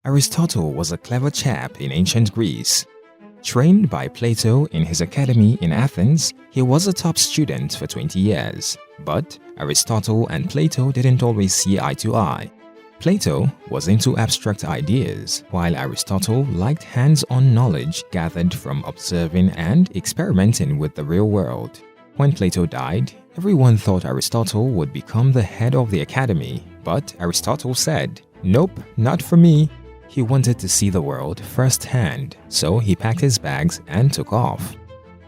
Aristotle was a clever chap in ancient Greece. Trained by Plato in his academy in Athens, he was a top student for 20 years. But Aristotle and Plato didn't always see eye to eye. Plato was into abstract ideas, while Aristotle liked hands-on knowledge gathered from observing and experimenting with the real world. When Plato died, everyone thought Aristotle would become the head of the academy, but Aristotle said, "Nope, not for me." He wanted to see the world firsthand, so he packed his bags and took off.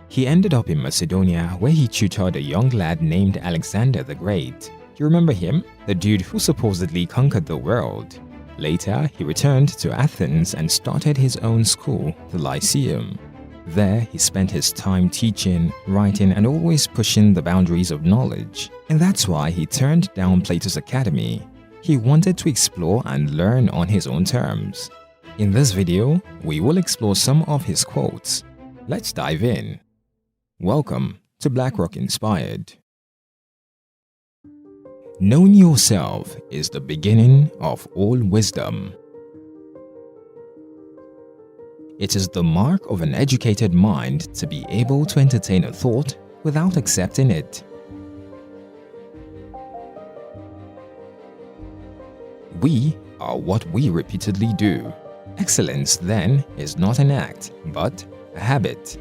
He ended up in Macedonia, where he tutored a young lad named Alexander the Great. You remember him? The dude who supposedly conquered the world. Later, he returned to Athens and started his own school, the Lyceum. There, he spent his time teaching, writing, and always pushing the boundaries of knowledge. And that's why he turned down Plato's academy. He wanted to explore and learn on his own terms. In this video, we will explore some of his quotes. Let's dive in. Welcome to BlackRock Inspired. Knowing yourself is the beginning of all wisdom. It is the mark of an educated mind to be able to entertain a thought without accepting it. We are what we repeatedly do. Excellence, then, is not an act, but a habit.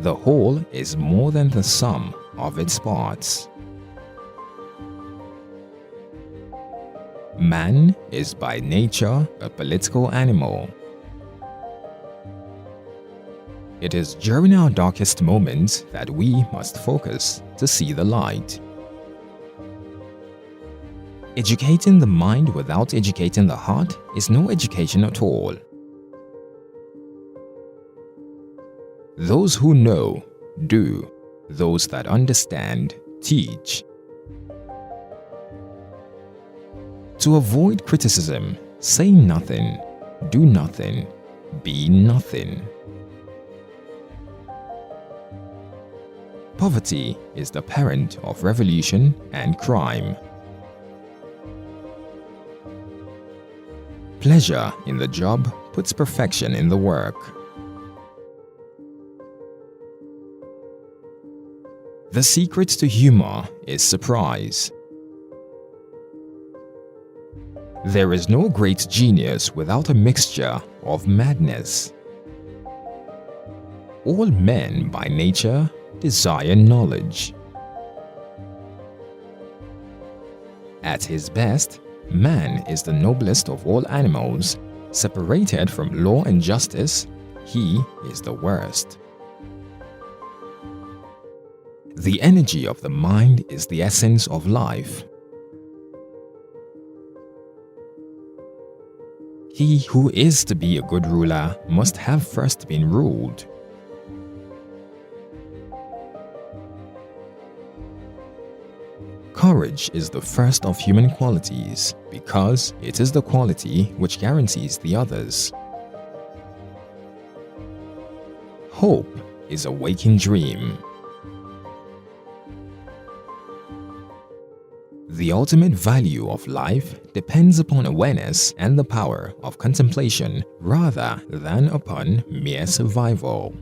The whole is more than the sum of its parts. Man is by nature a political animal. It is during our darkest moments that we must focus to see the light. Educating the mind without educating the heart is no education at all. Those who know, do. Those that understand, teach. To avoid criticism, say nothing, do nothing, be nothing. Poverty is the parent of revolution and crime. Pleasure in the job puts perfection in the work. The secret to humor is surprise. There is no great genius without a mixture of madness. All men by nature desire knowledge. At his best, man is the noblest of all animals. Separated from law and justice, he is the worst. The energy of the mind is the essence of life. He who is to be a good ruler must have first been ruled. Courage is the first of human qualities because it is the quality which guarantees the others. Hope is a waking dream. The ultimate value of life depends upon awareness and the power of contemplation rather than upon mere survival.